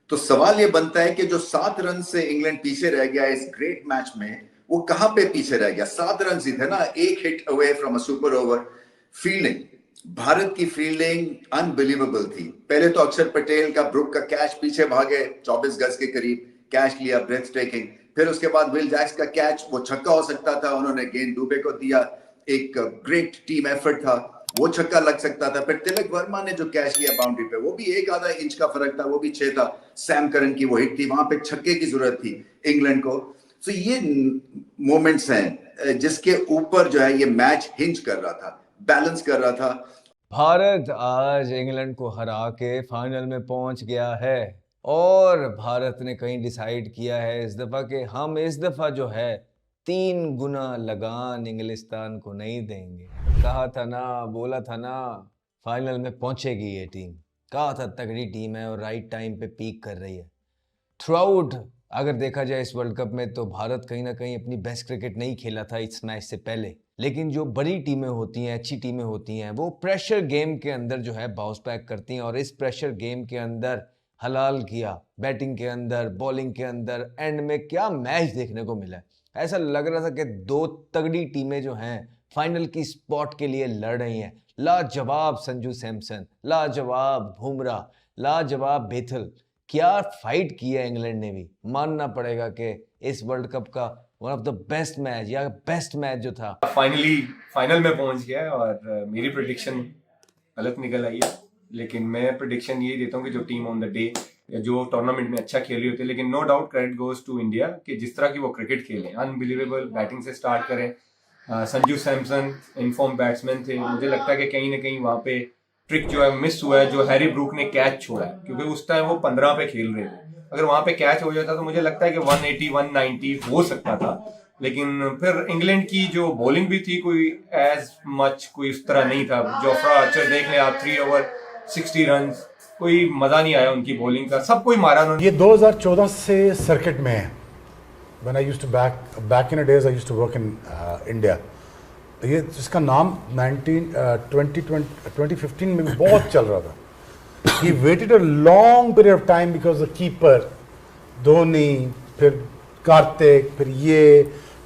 तो सवाल ये बनता है कि जो 7 रन से इंग्लैंड पीछे रह गया इस ग्रेट मैच में, वो कहां पे पीछे रह गया? 7 रन ही थे ना, एक hit away from a super over. Fielding, Bharat की फील्डिंग अनबिलीवेबल थी। पहले तो अक्षर पटेल का ब्रुक का कैच, पीछे भागे 24 गज के करीब कैच लिया, ब्रेथ टेकिंग। फिर उसके बाद विल जैक्स का कैच, वो छक्का हो सकता था, उन्होंने गेंद दुबे को दिया, एक ग्रेट टीम एफर्ट था, वो छक्का लग सकता था। फिर तिलक वर्मा ने जो कैच लिया बाउंड्री पे, वो भी एक आधा इंच का फर्क था, वो भी 6 था। सैम करन की वो हिट थी, वहां पे छक्के की जरूरत थी इंग्लैंड को। तो ये मोमेंट्स हैं जिसके ऊपर जो है ये मैच हिंज कर रहा था, बैलेंस कर रहा था। भारत आज इंग्लैंड को हरा के फाइनल में पहुंच गया है और भारत ने कहीं डिसाइड किया है इस दफा कि हम इस दफा जो है 3 गुना लगान इंग्लिस्तान को नहीं देंगे। कहा था ना, बोला था ना, फाइनल में पहुंचेगी ये टीम। कहा था तगड़ी टीम है और राइट टाइम पे पीक कर रही है। थ्रू आउट अगर देखा जाए इस वर्ल्ड कप में तो भारत कहीं ना कहीं अपनी बेस्ट क्रिकेट नहीं खेला था इस मैच से पहले। लेकिन जो बड़ी टीमें होती हैं, अच्छी टीमें होती हैं, वो प्रेशर गेम के अंदर जो है बाउंस बैक करती हैं और इस प्रेशर गेम के अंदर हलाल किया। बैटिंग के अंदर, बॉलिंग के अंदर, एंड में क्या मैच देखने को मिला है। ऐसा लग रहा था कि दो तगड़ी टीमें जो हैं फाइनल की स्पॉट के लिए लड़ रही हैं। लाजवाब संजू सैमसन, लाजवाब बुमराह, लाजवाब बेथल, क्या फाइट की है इंग्लैंड ने भी। मानना पड़ेगा कि इस वर्ल्ड कप का one of the best match या बेस्ट मैच जो था, फाइनली फाइनल में पहुंच गया है। और मेरी प्रेडिक्शन गलत निकल आई है, लेकिन मैं प्रेडिक्शन यही देता हूँ कि जो टीम ऑन द डे या जो टूर्नामेंट में अच्छा खेल रही होती है, लेकिन no doubt credit goes to India कि जिस तरह की वो क्रिकेट खेले, अनबिलीवेबल बैटिंग से स्टार्ट करें। संजू सैमसन इनफॉर्म बैट्समैन थे। मुझे लगता है कि कहीं ना कहीं वहां पे ट्रिक जो है मिस हुआ है, जो हैरी ब्रूक ने कैच छोड़ा है, क्योंकि उस टाइम वो 15 पे खेल रहे थे। अगर वहां पे कैच हो जाता तो मुझे लगता है कि 180 190 हो सकता था। लेकिन फिर इंग्लैंड की जो बॉलिंग भी थी, कोई एज मच कोई उस तरह नहीं था। जोफ्रा आर्चर देख लें आप, 3 ओवर 60 रन, कोई मजा नहीं आया उनकी बॉलिंग का, सब कोई मारा उन्होंने। ये 2014 से सर्किट में है। When I used to back in the days I used to work in India. ये इसका नाम 2015 में भी बहुत चल रहा था। He waited a long period of time because the keeper Dhoni, फिर कार्तिक,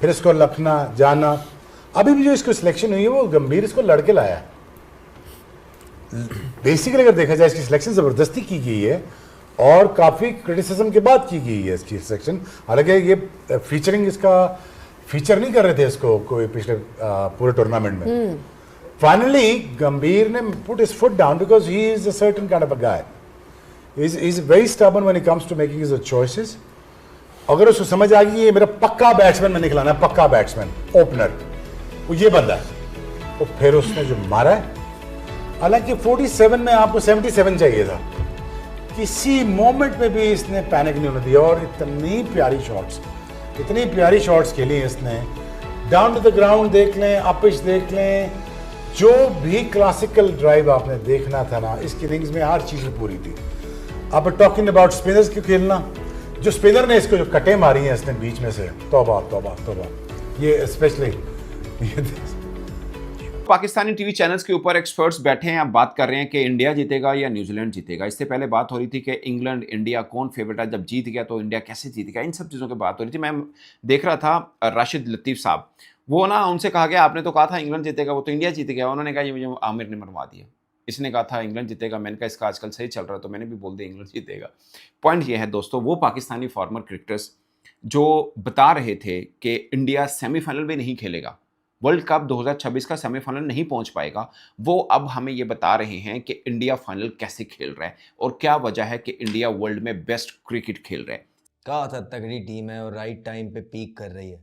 फिर इसको लखना जाना। अभी भी जो इसको सिलेक्शन हुई है वो गंभीर इसको लड़के लाया है। बेसिकली अगर देखा जाए इसकी सिलेक्शन ज़बरदस्ती की गई है और काफ़ी क्रिटिसिज्म के बाद की गई है इसकी सिलेक्शन। हालांकि ये फीचरिंग, इसका फीचर नहीं कर रहे थे इसको कोई पिछले पूरे टूर्नामेंट में। फाइनली गंभीर ने put his foot down because he is a certain kind of a guy. He is very stubborn when it comes to making his choices. अगर उसको समझ आ गई ये मेरा पक्का बैट्समैन मैंने खिलाना है, पक्का बैट्समैन ओपनर, वो ये बंदा है, तो फिर उसने जो मारा है। हालांकि 47 में आपको 77 चाहिए था, किसी मोमेंट में भी इसने पैनिक नहीं होने दिया और इतनी प्यारी शॉट्स खेली इसने। डाउन टू द ग्राउंड देख लें, अपिच देख लें, जो भी क्लासिकल ड्राइव आपने देखना था ना, इसकी इनिंग्स में हर चीज़ पूरी थी। आप टॉकिंग अबाउट स्पिनर्स क्यों खेलना, जो स्पिनर ने इसको जो कटें मारी हैं इसने बीच में से, तौबा तौबा तौबा। ये स्पेशली पाकिस्तानी टीवी चैनल्स के ऊपर एक्सपर्ट्स बैठे हैं, अब बात कर रहे हैं कि इंडिया जीतेगा या न्यूजीलैंड जीतेगा। इससे पहले बात हो रही थी कि इंग्लैंड इंडिया कौन फेवरेट है, जब जीत गया तो इंडिया कैसे जीतेगा, इन सब चीज़ों की बात हो रही थी। मैं देख रहा था राशिद लतीफ़ साहब, वो ना, उनसे कहा गया आपने तो कहा था इंग्लैंड जीतेगा, वो तो इंडिया जीत गया। उन्होंने कहा ये मुझे आमिर ने मरवा दिया, इसने कहा था इंग्लैंड जीतेगा। मैंने कहा इसका आजकल सही चल रहा है तो मैंने भी बोल दिया इंग्लैंड जीतेगा। पॉइंट ये है दोस्तों, वो पाकिस्तानी फॉर्मर क्रिकेटर्स जो बता रहे थे कि इंडिया सेमीफाइनल भी नहीं खेलेगा, वर्ल्ड कप 2026 का सेमीफाइनल नहीं पहुंच पाएगा, वो अब हमें ये बता रहे हैं कि इंडिया फाइनल कैसे खेल रहा है और क्या वजह है कि इंडिया वर्ल्ड में बेस्ट क्रिकेट खेल रहा है। कहा था तगड़ी टीम है और राइट टाइम पे पीक कर रही है।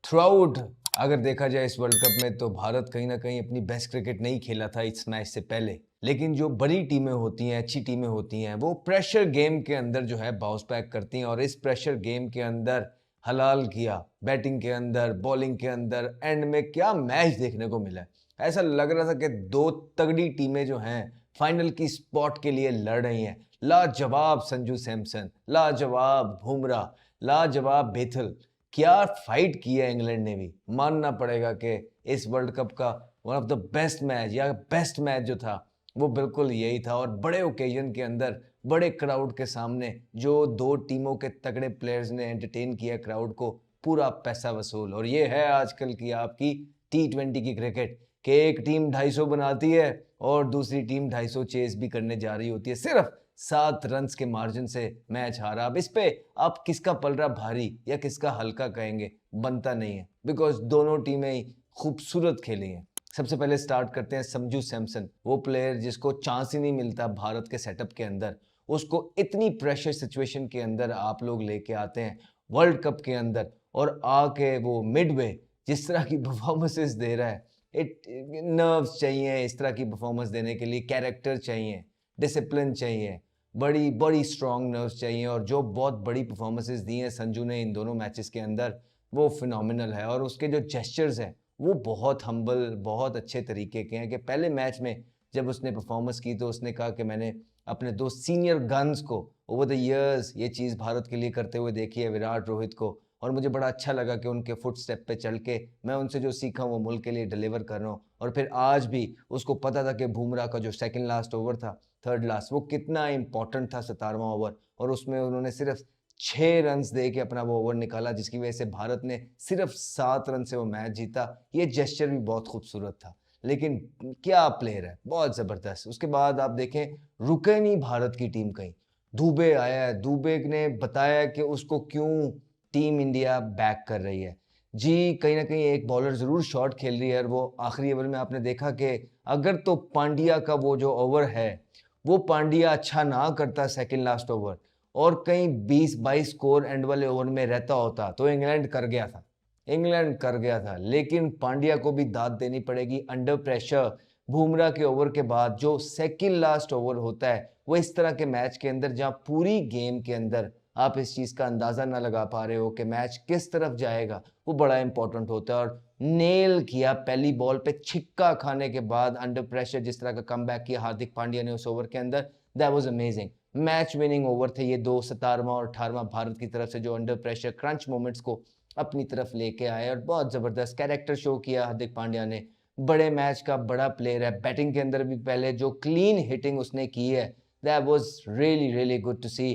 थ्रू आउट अगर देखा जाए इस वर्ल्ड कप में तो भारत कहीं ना कहीं अपनी बेस्ट क्रिकेट नहीं खेला था इस मैच से पहले। लेकिन जो बड़ी टीमें होती हैं, अच्छी टीमें होती हैं, वो प्रेशर गेम के अंदर जो है बाउंस बैक करती हैं और इस प्रेशर गेम के अंदर हलाल किया। बैटिंग के अंदर, बॉलिंग के अंदर, एंड में क्या मैच देखने को मिला है। ऐसा लग रहा था कि दो तगड़ी टीमें जो हैं फाइनल की स्पॉट के लिए लड़ रही हैं। लाजवाब संजू सैमसन, लाजवाब बुमराह, लाजवाब बेथल, क्या फाइट की है इंग्लैंड ने भी। मानना पड़ेगा कि इस वर्ल्ड कप का one of the best match या बेस्ट मैच जो था वो बिल्कुल यही था और बड़े ओकेजन के अंदर बड़े क्राउड के सामने जो दो टीमों के तगड़े प्लेयर्स ने एंटरटेन किया क्राउड को, पूरा पैसा वसूल। और ये है आजकल की आपकी T20 की क्रिकेट कि एक टीम 250 बनाती है और दूसरी टीम 250 चेस भी करने जा रही होती है, सिर्फ 7 रन्स के मार्जिन से मैच हारा। अब इस पे आप किसका पलड़ा भारी या किसका हल्का कहेंगे, बनता नहीं है, बिकॉज दोनों टीमें ही खूबसूरत खेली हैं। सबसे पहले स्टार्ट करते हैं संजू सैमसन, वो प्लेयर जिसको चांस ही नहीं मिलता भारत के सेटअप के अंदर। उसको इतनी प्रेशर सिचुएशन के अंदर आप लोग लेके आते हैं वर्ल्ड कप के अंदर, और आके वो मिडवे जिस तरह की परफॉर्मेंसेस दे रहा है, नर्व्स चाहिए इस तरह की परफॉर्मेंस देने के लिए, कैरेक्टर चाहिए, डिसिप्लिन चाहिए, बड़ी बड़ी स्ट्रॉन्ग नर्व्स चाहिए। और जो बहुत बड़ी परफॉर्मेंसेस दी हैं संजू ने इन दोनों मैचेस के अंदर, वो फिनोमिनल है। और उसके जो जेस्चर्स हैं वो बहुत हम्बल, बहुत अच्छे तरीके के हैं। कि पहले मैच में जब उसने परफॉर्मेंस की तो उसने कहा कि मैंने अपने दो सीनियर गन्स को ओवर द ईयर्स ये चीज़ भारत के लिए करते हुए देखी है, विराट, रोहित को, और मुझे बड़ा अच्छा लगा कि उनके फुट स्टेप पे चल के मैं उनसे जो सीखा वो मुल्क के लिए डिलीवर कर रहा हूँ। और फिर आज भी उसको पता था कि बुमराह का जो सेकंड लास्ट ओवर था, थर्ड लास्ट, वो कितना इंपॉर्टेंट था, 17वां ओवर, और उसमें उन्होंने सिर्फ 6 रन्स दे के अपना वो ओवर निकाला, जिसकी वजह से भारत ने सिर्फ 7 रन से वो मैच जीता। ये जेस्चर भी बहुत खूबसूरत था। लेकिन क्या प्लेयर है, बहुत ज़बरदस्त। उसके बाद आप देखें, रुके नहीं भारत की टीम कहीं। दुबे आया है, दुबे ने बताया कि उसको क्यों टीम इंडिया बैक कर रही है। जी, कहीं ना कहीं एक बॉलर ज़रूर शॉट खेल रही है, और वो आखिरी ओवर में आपने देखा कि अगर तो पांड्या का वो जो ओवर है, वो पांड्या अच्छा ना करता सेकंड लास्ट ओवर, और कहीं 20-22 स्कोर एंड वाले ओवर में रहता होता, तो इंग्लैंड कर गया था, इंग्लैंड कर गया था। लेकिन पांड्या को भी दाद देनी पड़ेगी अंडर प्रेशर। बुमराह के ओवर के बाद जो सेकंड लास्ट ओवर होता है, वो इस तरह के मैच के अंदर जहां पूरी गेम के अंदर आप इस चीज़ का अंदाज़ा ना लगा पा रहे हो कि मैच किस तरफ जाएगा, वो बड़ा इंपॉर्टेंट होता है। और नेल किया पहली बॉल पे छिक्का खाने के बाद अंडर प्रेशर, जिस तरह का कमबैक किया हार्दिक पांड्या ने उस ओवर के अंदर, that was amazing. Match winning over the ये दो, 17वां और 18वां भारत की तरफ से, जो अंडर प्रेशर क्रंच मोमेंट्स को अपनी तरफ लेके आए, और बहुत ज़बरदस्त कैरेक्टर शो किया हार्दिक पांड्या ने। बड़े मैच का बड़ा प्लेयर है, बैटिंग के अंदर भी पहले जो क्लीन हिटिंग उसने की है, that was really really good to see.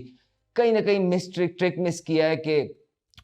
कहीं ना कहीं ट्रिक मिस किया है कि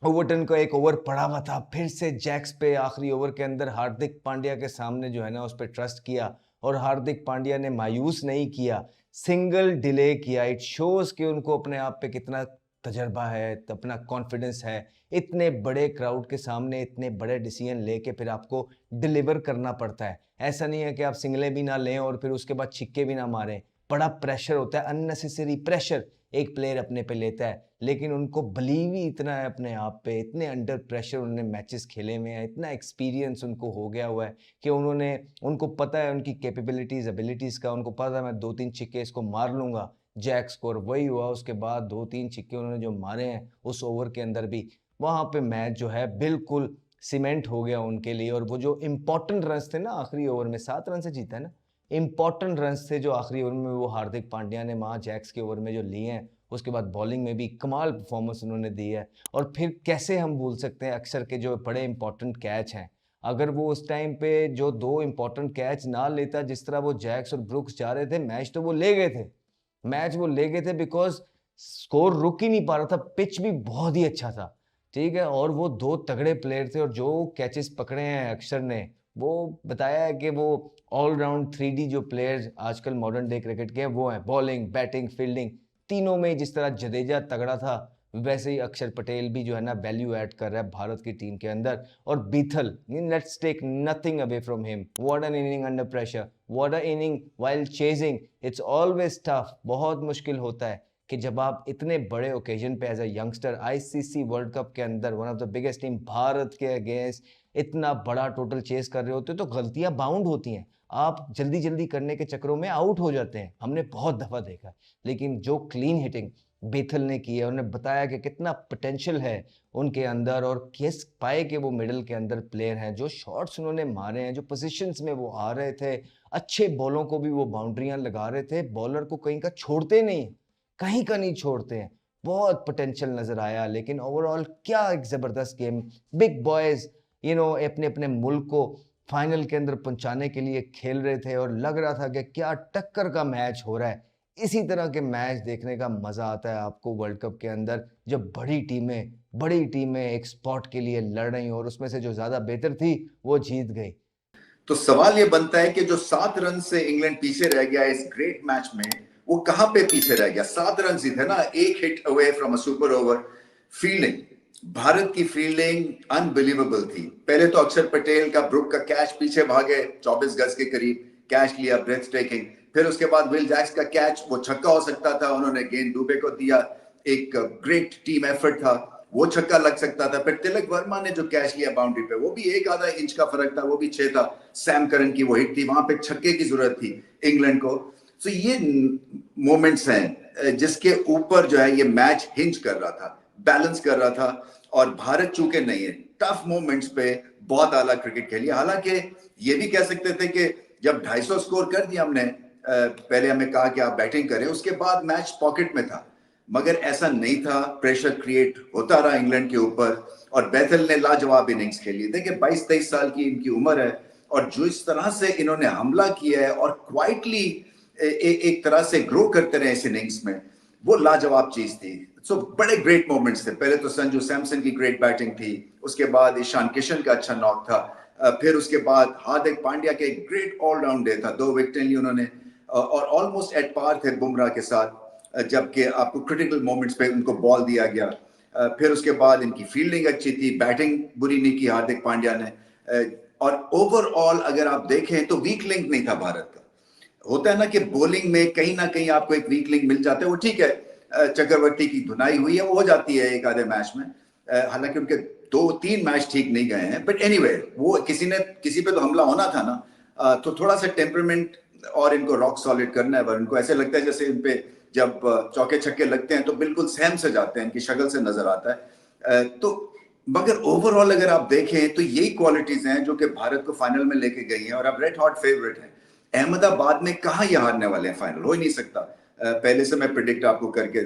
ओवरटन का एक ओवर पड़ा हुआ था, फिर से जैक्स पे आखिरी ओवर के अंदर हार्दिक पांड्या के सामने जो है ना उस पर ट्रस्ट किया, और हार्दिक पांड्या ने मायूस नहीं किया, सिंगल डिले किया। इट शोज कि उनको अपने आप पे कितना तजर्बा है, अपना कॉन्फिडेंस है। इतने बड़े क्राउड के सामने इतने बड़े डिसीजन लेके फिर आपको डिलीवर करना पड़ता है। ऐसा नहीं है कि आप सिंगले भी ना लें और फिर उसके बाद छिक्के भी ना मारें। बड़ा प्रेशर होता है, अननेसेसरी प्रेशर एक प्लेयर अपने पे लेता है, लेकिन उनको बिलीव ही इतना है अपने आप पे, इतने अंडर प्रेशर उन्होंने मैचेस खेले हुए हैं, इतना एक्सपीरियंस उनको हो गया हुआ है कि उनको पता है उनकी कैपेबिलिटीज़, एबिलिटीज़ का। उनको पता है मैं 2-3 छिक्के इसको मार लूँगा। जैक स्कोर वही हुआ, उसके बाद 2-3 छिक्के उन्होंने जो मारे हैं उस ओवर के अंदर भी, वहाँ पे मैच जो है बिल्कुल सीमेंट हो गया उनके लिए। और वो जो इंपॉर्टेंट रन थे ना आखिरी ओवर में, 7 रन से जीता है ना, इंपॉर्टेंट रन थे जो आखिरी ओवर में वो हार्दिक पांड्या ने वहाँ जैक्स के ओवर में जो लिए हैं। उसके बाद बॉलिंग में भी कमाल परफॉर्मेंस उन्होंने दी है। और फिर कैसे हम भूल सकते हैं अक्सर के जो बड़े इंपॉर्टेंट कैच हैं, अगर वो उस टाइम पे जो 2 इंपॉर्टेंट कैच ना लेता, जिस तरह वो जैक्स और ब्रुक्स जा रहे थे, मैच तो वो ले गए थे, मैच वो ले गए थे, बिकॉज स्कोर रुक ही नहीं पा रहा था, पिच भी बहुत ही अच्छा था, ठीक है। और वो 2 तगड़े प्लेयर थे, और जो कैचेस पकड़े हैं अक्षर ने, वो बताया है कि वो ऑलराउंड 3D जो प्लेयर्स आजकल मॉडर्न डे क्रिकेट के हैं वो हैं, बॉलिंग, बैटिंग, फील्डिंग, तीनों में जिस तरह जडेजा तगड़ा था, वैसे ही अक्षर पटेल भी जो है ना वैल्यू ऐड कर रहा है भारत की टीम के अंदर। और Bethell, let's take nothing away from him, what an inning under pressure, what a inning while chasing, it's always tough. बहुत मुश्किल होता है कि जब आप इतने बड़े ओकेजन पे as a youngster ICC world cup के अंदर one of the biggest team Bharat के अगेंस्ट इतना बड़ा टोटल चेस कर रहे होते हो, तो गलतियां बाउंड होती हैं, आप जल्दी जल्दी करने के चक्करों में आउट हो जाते हैं, हमने बहुत दफा देखा है। लेकिन जो क्लीन हिटिंग बेथल ने की है, उन्होंने बताया कि कितना पोटेंशियल है उनके अंदर, और किस पाए के वो मिडल के अंदर प्लेयर हैं, जो शॉट्स उन्होंने मारे हैं, जो पोजीशंस में वो आ रहे थे, अच्छे बॉलों को भी वो बाउंड्रियां लगा रहे थे, बॉलर को कहीं का छोड़ते नहीं, कहीं का नहीं छोड़ते हैं। बहुत पोटेंशियल नजर आया। लेकिन ओवरऑल क्या एक जबरदस्त गेम, बिग बॉयज अपने अपने मुल्क को फाइनल के अंदर पहुंचाने के लिए खेल रहे थे, और लग रहा था कि क्या टक्कर का मैच हो रहा है। इसी तरह के मैच देखने का मजा आता है आपको वर्ल्ड कप के अंदर, जब बड़ी टीमें एक स्पॉट के लिए लड़ रही और उसमें से जो ज्यादा बेहतर थी वो जीत गई। तो सवाल ये बनता है कि जो 7 रन से इंग्लैंड पीछे रह गया इस ग्रेट मैच में, वो कहां पे पीछे रह गया? 7 रन ही थे ना, एक hit away from a super over. Fielding, Bharat की फील्डिंग अनबिलीवेबल थी। पहले तो अक्षर पटेल का ब्रुक का कैच, पीछे भागे 24 गज के करीब कैच लिया, ब्रेथ टेकिंग। फिर उसके बाद विल जैक्स का कैच, वो छक्का हो सकता था, उन्होंने गेंद दुबे को दिया, एक ग्रेट टीम एफर्ट था, वो छक्का लग सकता था। फिर तिलक वर्मा ने जो कैच लिया बाउंड्री पे, वो भी एक आधा इंच का फर्क था, वो भी 6 था। सैम करन की वो हिट थी, वहां पे छक्के की जरूरत थी इंग्लैंड को। तो ये मोमेंट्स हैं जिसके ऊपर जो है ये मैच हिंज कर रहा था, बैलेंस कर रहा था। और भारत चूंकि नहीं है, टफ मोमेंट्स पे बहुत आला क्रिकेट खेली। हालांकि ये भी कह सकते थे कि जब 250 स्कोर कर दिया हमने, पहले हमें कहा कि आप बैटिंग करें, उसके बाद मैच पॉकेट में था, मगर ऐसा नहीं था। प्रेशर क्रिएट होता रहा इंग्लैंड के ऊपर और बैथल ने लाजवाब इनिंग्स खेली। देखिए 22-23 साल की इनकी उम्र है और जो इस तरह से इन्होंने हमला किया है और क्वाइटली एक तरह से ग्रो करते रहे इस इनिंग्स में, वो लाजवाब चीज थी। सो बड़े ग्रेट मोमेंट्स थे। पहले तो संजू सैमसन की ग्रेट बैटिंग थी, उसके बाद ईशान किशन का अच्छा नॉक था, फिर उसके बाद हार्दिक पांड्या के ग्रेट ऑलराउंड डे था, 2 विकेटें ली उन्होंने और ऑलमोस्ट एट पार थे बुमराह के साथ, जबकि आपको क्रिटिकल मोमेंट्स पे उनको बॉल दिया गया। फिर उसके बाद इनकी फील्डिंग अच्छी थी, बैटिंग बुरी नहीं की हार्दिक पांड्या ने। और ओवरऑल अगर आप देखें तो वीक लिंक नहीं था भारत का। होता है ना कि बॉलिंग में कहीं ना कहीं आपको एक वीक लिंक मिल जाता है, वो ठीक है, चक्रवर्ती की धुनाई हुई है, वो हो जाती है एक आधे मैच में। हालांकि उनके 2-3 मैच ठीक नहीं गए हैं, बट एनीवे वो किसी पे तो हमला होना था ना। तो थोड़ा सा टेम्परमेंट और इनको रॉक सॉलिड करना है। उनको ऐसे लगता है जैसे इन पे जब चौके छक्के लगते हैं तो बिल्कुल सहम से जाते हैं, इनकी शक्ल से नजर आता है। तो मगर ओवरऑल अगर आप देखें तो यही क्वालिटीज हैं जो कि भारत को फाइनल में लेके गई हैं और अब रेड हॉट फेवरेट है। अहमदाबाद में कहां ये हारने वाले हैं, फाइनल हो ही नहीं सकता। पहले से मैं प्रिडिक्ट आपको करके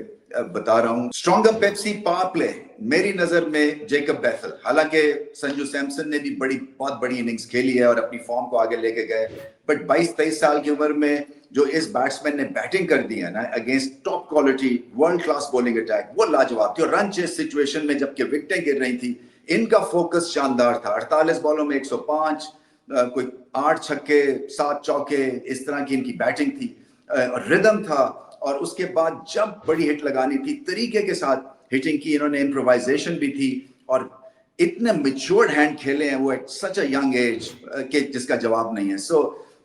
बता रहा हूं। स्ट्रॉन्गर पेप्सी पावर प्ले मेरी नजर में जेकब बैथल। हालांकि संजू सैमसन ने भी बहुत बड़ी इनिंग्स खेली है और अपनी फॉर्म को आगे लेके गए, बट 22-23 साल की उम्र में जो इस बैट्समैन ने बैटिंग कर दी है ना against top quality world class bowling attack, वो लाजवाब थी। और रन चेस सिचुएशन में जबकि विकेटें गिर रही थी, इनका फोकस शानदार था। 48 बॉलों में 105, कोई 8 छक्के 7 चौके, इस तरह की इनकी बैटिंग थी, रिदम था। और उसके बाद जब बड़ी हिट लगानी थी, तरीके के साथ हिटिंग की इन्होंने, इम्प्रोवाइजेशन भी थी और इतने मैच्योर्ड हैंड खेले हैं वो at such a young age के जिसका जवाब नहीं है। सो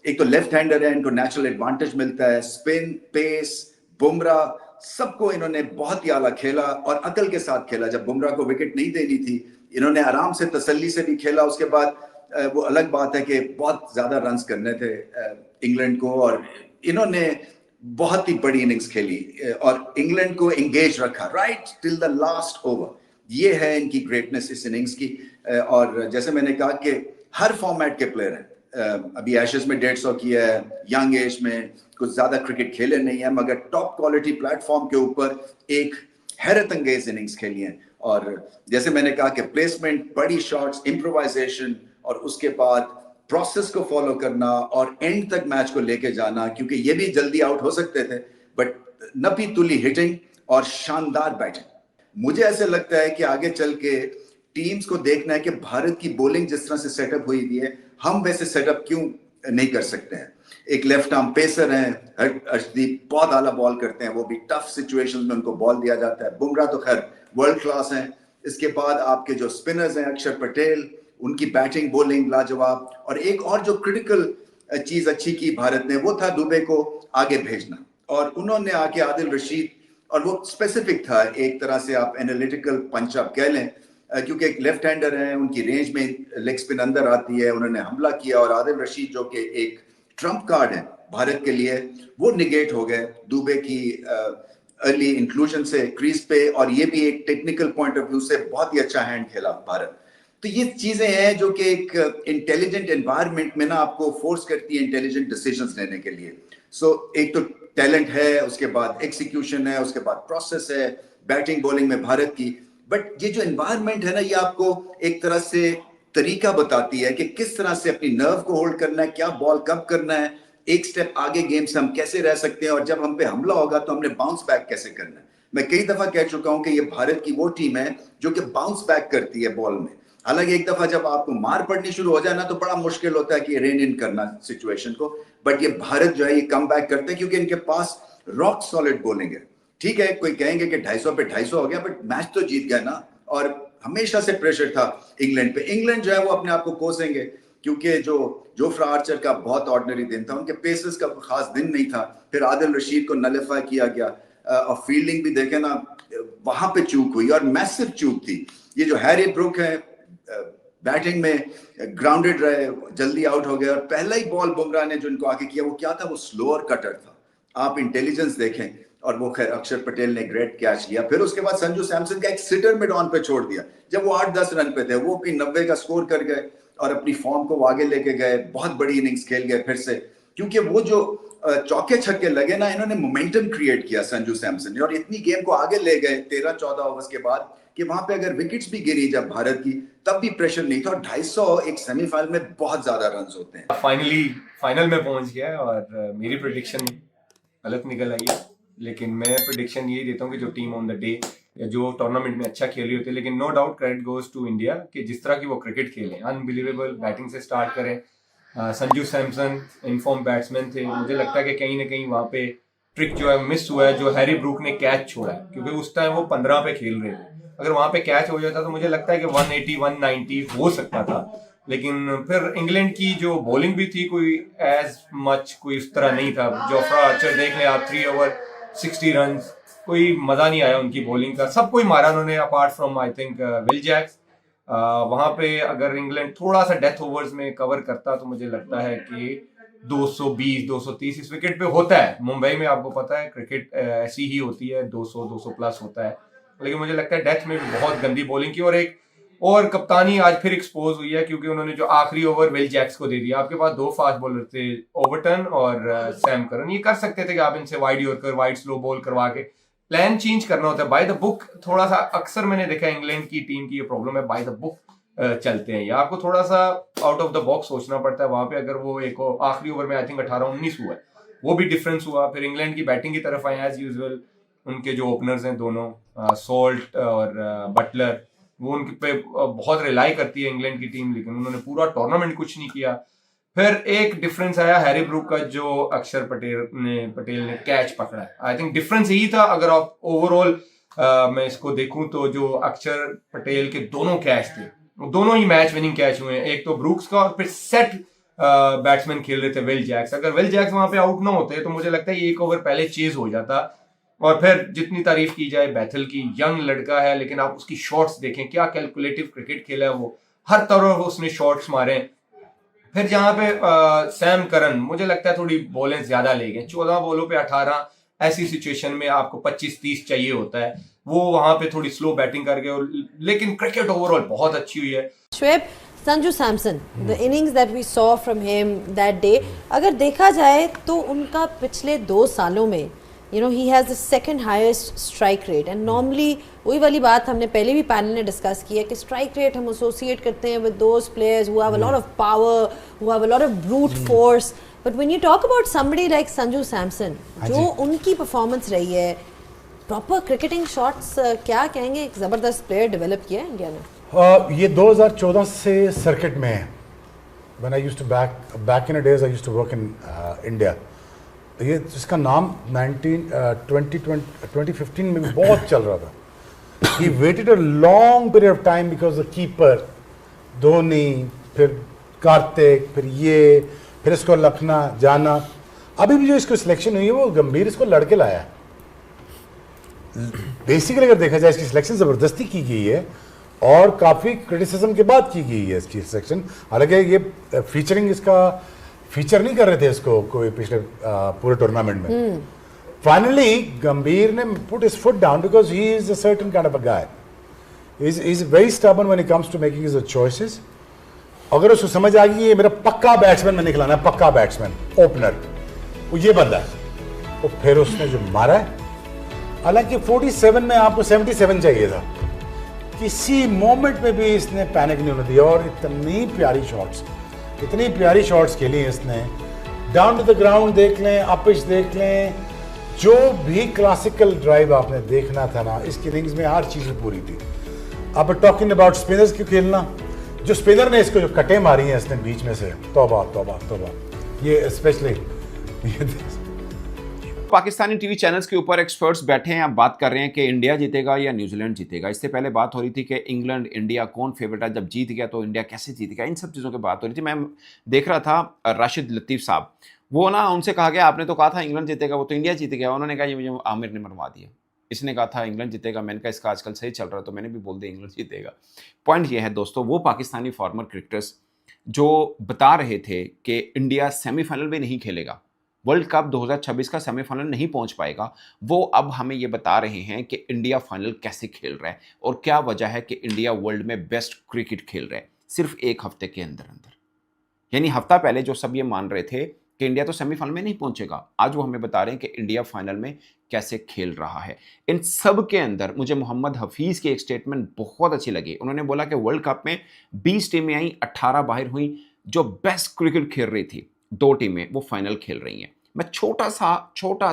एक तो लेफ्ट हैंडर है, इनको नेचुरल एडवांटेज मिलता है, स्पिन, पेस, बुमराह, सबको इन्होंने बहुत ही आला खेला और अकल के साथ खेला। जब बुमराह को विकेट नहीं देनी थी, इन्होंने आराम से तसल्ली से भी खेला। उसके बाद वो अलग बात है कि बहुत ज्यादा रन्स करने थे इंग्लैंड को और इन्होंने बहुत ही बड़ी इनिंग्स खेली और इंग्लैंड को एंगेज रखा right till the last over. ये है इनकी ग्रेटनेस इस इनिंग्स की। और जैसे मैंने कहा कि हर फॉर्मेट के प्लेयर हैं। अभी एशेज में 150 किया है, यंग एज में कुछ ज्यादा क्रिकेट खेले नहीं है, मगर टॉप क्वालिटी प्लेटफॉर्म के ऊपर एक हैरत अंगेज इनिंग्स खेली है। और जैसे मैंने कहा कि प्लेसमेंट, बड़ी शॉट्स, इम्प्रोवाइजेशन और उसके बाद प्रोसेस को फॉलो करना और एंड तक मैच को लेके जाना, क्योंकि ये भी जल्दी आउट हो सकते थे, बट नपी तुली हिटिंग और शानदार बैटिंग। मुझे ऐसे लगता है कि आगे चल के टीम्स को देखना है कि भारत की बॉलिंग जिस तरह से सेटअप हुई हुई है, हम वैसे सेटअप क्यों नहीं कर सकते हैं। एक लेफ्ट आर्म पेसर हैं, अर्शदीप बहुत आला बॉल करते हैं, वो भी टफ सिचुएशंस में उनको बॉल दिया जाता है। बुमराह तो खैर वर्ल्ड क्लास हैं। इसके बाद आपके जो स्पिनर्स हैं, अक्षर पटेल, उनकी बैटिंग बॉलिंग लाजवाब। और एक और जो क्रिटिकल चीज अच्छी की भारत ने, वो था दुबे को आगे भेजना और उन्होंने आके आदिल रशीद, और वो स्पेसिफिक था एक तरह से, आप एनालिटिकल पंच आप कह लें, क्योंकि एक लेफ्ट हैंडर है, उनकी रेंज में लेग स्पिन अंदर आती है, उन्होंने हमला किया और आदिल रशीद जो कि एक ट्रम्प कार्ड है भारत के लिए, वो निगेट हो गए दुबे की अर्ली इंक्लूजन से क्रीज पे। और ये भी एक टेक्निकल पॉइंट ऑफ व्यू से बहुत ही अच्छा हैंड खेला भारत। तो ये चीजें हैं जो कि एक इंटेलिजेंट एनवायरनमेंट में ना आपको फोर्स करती है इंटेलिजेंट डिसीजंस लेने के लिए। सो एक तो टैलेंट है, उसके बाद एक्सिक्यूशन है, उसके बाद प्रोसेस है बैटिंग बॉलिंग में भारत की। बट ये जो एनवायरनमेंट है ना, ये आपको एक तरह से तरीका बताती है कि किस तरह से अपनी नर्व को होल्ड करना है, क्या बॉल कब करना है, एक स्टेप आगे गेम से हम कैसे रह सकते हैं, और जब हम पे हमला होगा तो हमने बाउंस बैक कैसे करना है। मैं कई दफा कह चुका हूं कि ये भारत की वो टीम है जो कि बाउंस बैक करती है बॉल में। हालांकि एक दफा जब आपको मार पड़नी शुरू हो जाए ना तो बड़ा मुश्किल होता है कि रेन इन करना सिचुएशन को, बट ये भारत जो है ये कम बैक करते हैं क्योंकि इनके पास रॉक सॉलिड बॉलिंग है। ठीक है, कोई कहेंगे कि 250 पे 250 हो गया, बट मैच तो जीत गया ना। और हमेशा से प्रेशर था इंग्लैंड पे। इंग्लैंड जो है वो अपने आप को कोसेंगे क्योंकि जो जोफ्रा आर्चर का बहुत ऑर्डिनरी दिन था, उनके पेसर्स का खास दिन नहीं था। फिर आदिल रशीद को नलिफाई किया गया, और फील्डिंग भी देखे ना, वहां पे चूक हुई और मैसिव चूक थी। ये जो हैरी ब्रुक है बैटिंग में ग्राउंडेड रहे, जल्दी आउट हो गए, और पहला ही बॉल बुमराह ने जो इनको आके किया वो क्या था, वो स्लोअर कटर था। आप इंटेलिजेंस देखें, और वो खैर अक्षर पटेल ने ग्रेट कैच लिया। फिर उसके बाद संजू सैमसन का एक सिटर मिड ऑन पे छोड़ दिया, जब वो 8-10 रन पे थे, वो भी 90 का स्कोर कर गए और अपनी फॉर्म को आगे लेके गए। बहुत बड़ी इनिंग्स खेल गए फिर से, क्योंकि वो जो चौके छक्के लगे ना, इन्होंने मोमेंटम क्रिएट किया संजू सैमसन ने, और इतनी गेम को आगे ले गए 13-14 ओवर्स के बाद कि वहां पे अगर विकेट्स भी गिरी जब भारत की, तब भी प्रेशर नहीं था। और 250 एक सेमीफाइनल में बहुत ज्यादा रन होते हैं। फाइनली फाइनल में पहुंच गया है और मेरी प्रेडिक्शन गलत निकल आई है, लेकिन मैं प्रेडिक्शन यही देता हूँ कि जो टीम ऑन द डे या जो टूर्नामेंट में अच्छा खेली होती है, लेकिन no doubt credit goes to India कि जिस तरह की वो क्रिकेट खेले, अनबिलीवेबल बैटिंग से स्टार्ट करें। संजू सैमसन इनफॉर्म बैट्समैन थे। मुझे लगता है कि कहीं ना कहीं वहाँ पे ट्रिक जो है मिस हुआ है, जो हैरी ब्रूक ने कैच छोड़ा है, क्योंकि उस टाइम वो 15 पे खेल रहे थे। अगर वहाँ पे कैच हो जाता तो मुझे लगता है कि 180-190 हो सकता था। लेकिन फिर इंग्लैंड की जो बॉलिंग भी थी, कोई एज मच कोई उस तरह नहीं था। जोफ्रा आर्चर देख लें आप, 3 ओवर 60 रन, कोई मजा नहीं आया उनकी बॉलिंग का। सब कोई मारा उन्होंने apart from I think Will Jacks. वहां पे अगर इंग्लैंड थोड़ा सा डेथ ओवर्स में कवर करता तो मुझे लगता है कि 220-230 इस विकेट पे होता है। मुंबई में आपको पता है क्रिकेट ऐसी ही होती है, 200 प्लस होता है। लेकिन मुझे लगता है डेथ में भी बहुत गंदी बॉलिंग की, और एक और कप्तानी आज फिर एक्सपोज हुई है, क्योंकि उन्होंने जो आखिरी ओवर विल जैक्स को दे दिया। आपके पास 2 फास्ट बॉलर थे, ओवरटन और सैम करन। ये कर सकते थे कि आप इनसे wide yorker, wide slow ball करवा के प्लान चेंज करना होता है। बाय द बुक थोड़ा सा, अक्सर मैंने देखा इंग्लैंड की टीम की ये प्रॉब्लम है, बाय द बुक चलते हैं, या आपको थोड़ा सा आउट ऑफ द बॉक्स सोचना पड़ता है। वहां पे अगर वो एक आखिरी ओवर में आई थिंक 18-19 हुआ है, वो भी डिफरेंस हुआ। फिर इंग्लैंड की बैटिंग की तरफ आए एज यूजुअल, उनके जो ओपनर्स हैं दोनों, सॉल्ट और बटलर, वो उनके पे बहुत रिलाई करती है इंग्लैंड की टीम, लेकिन उन्होंने पूरा टूर्नामेंट कुछ नहीं किया। फिर एक डिफरेंस आया हैरी ब्रूक का, जो अक्षर पटेल ने कैच पकड़ा है। आई थिंक डिफरेंस यही था। अगर आप ओवरऑल मैं इसको देखूं तो जो अक्षर पटेल के दोनों कैच थे, वो दोनों ही मैच विनिंग कैच हुए हैं। एक तो ब्रूक्स का, और फिर सेट बैट्समैन खेल रहे थे विल जैक्स। अगर विल जैक्स वहां पे आउट ना होते तो मुझे लगता है ये 1 ओवर पहले चेज हो जाता। और फिर जितनी तारीफ की जाए बैथल की, यंग लड़का है, लेकिन आप उसकी शॉट्स देखें, क्या कैलकुलेटिव क्रिकेट खेला है वो, हर तरफ उसने शॉट्स मारे। फिर जहां पे सैम करन, मुझे लगता है थोड़ी बॉलें ज्यादा ले गए, 14 बॉलों पे 18। ऐसी सिचुएशन में आपको 25-30 चाहिए होता है, वो वहां पे थोड़ी स्लो बैटिंग कर गए। लेकिन क्रिकेट ओवरऑल बहुत अच्छी हुई है। श्वेब, Sanju Samson, the innings that we saw from him that day, अगर देखा जाए तो उनका पिछले 2 सालों में he has the second highest strike rate, and normally वही वाली बात हमने पहले भी पैनल ने डिस्कस की है कि स्ट्राइक रेट हम एसोसिएट करते हैं with those players who have a lot of power, who have a lot of brute force, but when you talk about somebody like Sanju Samson, जो उनकी परफॉर्मेंस रही है, प्रॉपर क्रिकेटिंग शॉट्स, क्या कहेंगे, एक ज़बरदस्त प्लेयर डेवलप किया है इंडिया ने। ये 2014 से सर्किट में है। When I used to back in the days I used to work in India, ये जिसका नाम 2015 में भी बहुत चल रहा था। He waited a long period of time because the keeper, Dhoni, फिर कार्तिक, फिर इसको लखना जाना। अभी भी जो इसको सिलेक्शन हुई है वो गंभीर इसको लड़के लाया है। बेसिकली अगर देखा जाए इसकी सिलेक्शन ज़बरदस्ती की गई है और काफ़ी क्रिटिसिज्म के बाद की गई है इसकी सिलेक्शन। हालांकि ये फीचरिंग इसका फीचर नहीं कर रहे थे इसको कोई पिछले पूरे टूर्नामेंट में। फाइनली गंभीर ने put his foot down because he is a certain kind of a guy. He is very stubborn when it comes to making his choices. अगर उसको समझ आ गई ये मेरा पक्का बैट्समैन मैंने खिलाना है, पक्का बैट्समैन ओपनर, वो ये बंदा है, तो फिर उसने जो मारा है, हालांकि 47 में आपको 77 चाहिए था, किसी मोमेंट में भी इसने पैनिक नहीं होने दिया और इतनी प्यारी शॉट्स खेली इसने। डाउन टू द ग्राउंड देख लें, अपिच देख लें, जो भी क्लासिकल ड्राइव आपने देखना था ना, इसकी इनिंग्स में हर चीज़ पूरी थी। अब टॉकिंग अबाउट स्पिनर्स क्यों खेलना, जो स्पिनर ने इसको जो कटें मारी हैं इसने बीच में से, तौबा तौबा तौबा, ये स्पेशली पाकिस्तानी टीवी चैनल्स के ऊपर एक्सपर्ट्स बैठे हैं, अब बात कर रहे हैं कि इंडिया जीतेगा या न्यूजीलैंड जीतेगा। इससे पहले बात हो रही थी कि इंग्लैंड इंडिया कौन फेवरेट है, जब जीत गया तो इंडिया कैसे जीत गया, इन सब चीज़ों की बात हो रही थी। मैं देख रहा था राशिद लतीफ़ साहब, वो ना उनसे कहा गया आपने तो कहा था इंग्लैंड जीतेगा, वो तो इंडिया जीत गया। उन्होंने कहा ये मुझे आमिर ने मरवा दिया, इसने कहा था इंग्लैंड जीतेगा, मैंने कहा इसका आजकल सही चल रहा है तो मैंने भी बोल दिया इंग्लैंड जीतेगा। पॉइंट ये है दोस्तों, वो पाकिस्तानी फॉर्मर क्रिकेटर्स जो बता रहे थे कि इंडिया सेमीफाइनल में नहीं खेलेगा, वर्ल्ड कप 2026 का सेमीफाइनल नहीं पहुंच पाएगा, वो अब हमें ये बता रहे हैं कि इंडिया फाइनल कैसे खेल रहा है और क्या वजह है कि इंडिया वर्ल्ड में बेस्ट क्रिकेट खेल रहा है सिर्फ एक हफ्ते के अंदर अंदर। यानी हफ्ता पहले जो सब ये मान रहे थे कि इंडिया तो सेमीफाइनल में नहीं पहुंचेगा, आज वो हमें बता रहे हैं कि इंडिया फाइनल में कैसे खेल रहा है। इन सब के अंदर मुझे मोहम्मद हफीज की एक स्टेटमेंट बहुत अच्छी लगी। उन्होंने बोला कि वर्ल्ड कप में 20 टीमें आई, 18 बाहर हुई, जो बेस्ट क्रिकेट खेल रही थी 2 टीमें वो फाइनल खेल रही हैं। मैं छोटा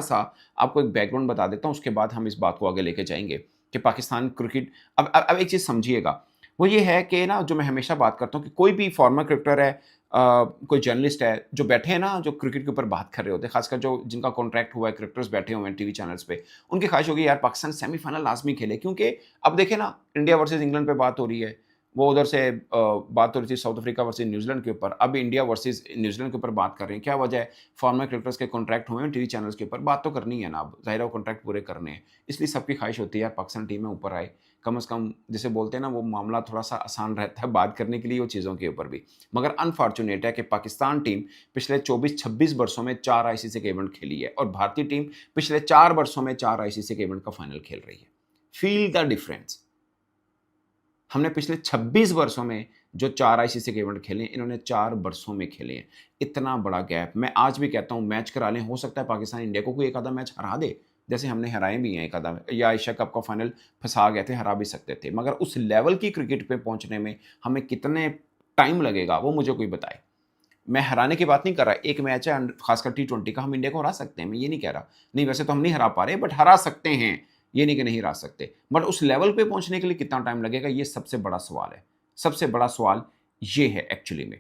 सा आपको एक बैकग्राउंड बता देता हूं, उसके बाद हम इस बात को आगे लेके जाएंगे कि पाकिस्तान क्रिकेट। अब एक चीज़ समझिएगा, वो ये है कि ना, जो मैं हमेशा बात करता हूँ कि कोई भी फॉर्मर क्रिकेटर है, कोई जर्नलिस्ट है, जो बैठे हैं ना, जो क्रिकेट के ऊपर बात कर रहे होते हैं, खासकर जो जिनका कॉन्ट्रैक्ट हुआ है, क्रिकेटर्स बैठे हुए हैं टीवी चैनल्स पे, उनकी ख्वाहिश होगी यार पाकिस्तान सेमीफाइनल लाजमी खेले। क्योंकि अब देखें ना, इंडिया वर्सेस इंग्लैंड पे बात हो रही है, वो उधर से बात हो रही थी साउथ अफ्रीका वर्सेस न्यूजीलैंड के ऊपर, अब इंडिया वर्सेस न्यूजीलैंड के ऊपर बात कर रहे हैं। क्या वजह है, फॉर्मर क्रिकेटर्स के कॉन्ट्रैक्ट हुए हैं टीवी चैनल्स के ऊपर, बात तो करनी है ना, अब ज़ाहिर है कॉन्ट्रैक्ट पूरे करने हैं, इसलिए सबकी ख्वाहिश होती है यार पाकिस्तान टीम में ऊपर आए, कम से कम जिसे बोलते हैं ना, वो मामला थोड़ा सा आसान रहता है बात करने के लिए वो चीज़ों के ऊपर भी। मगर अनफॉर्चुनेट है कि पाकिस्तान टीम पिछले 24-26 वर्षों में 4 आईसीसी के इवेंट खेली है और भारतीय टीम पिछले 4 वर्षों में 4 आईसीसी के इवेंट का फाइनल खेल रही है। Feel the difference. हमने पिछले 26 वर्षों में जो 4 आईसीसी के इवेंट खेले, इन्होंने 4 वर्षों में खेले हैं। इतना बड़ा गैप। मैं आज भी कहता हूं मैच करा लें, हो सकता है पाकिस्तान इंडिया को कोई एक आधा मैच हरा दे, जैसे हमने हराए भी हैं एक आधा, या एशिया कप का फाइनल फंसा गए थे, हरा भी सकते थे। मगर उस लेवल की क्रिकेट पे पहुंचने में हमें कितने टाइम लगेगा वो मुझे कोई बताए। मैं हराने की बात नहीं कर रहा, एक मैच है खासकर T20 का, हम इंडिया को हरा सकते हैं, मैं ये नहीं कह रहा, नहीं वैसे तो हम नहीं हरा पा रहे, बट हरा सकते हैं, ये नहीं कि नहीं हरा सकते। बट उस लेवल पे पहुंचने के लिए कितना टाइम लगेगा, ये सबसे बड़ा सवाल है। सबसे बड़ा सवाल ये है एक्चुअली में।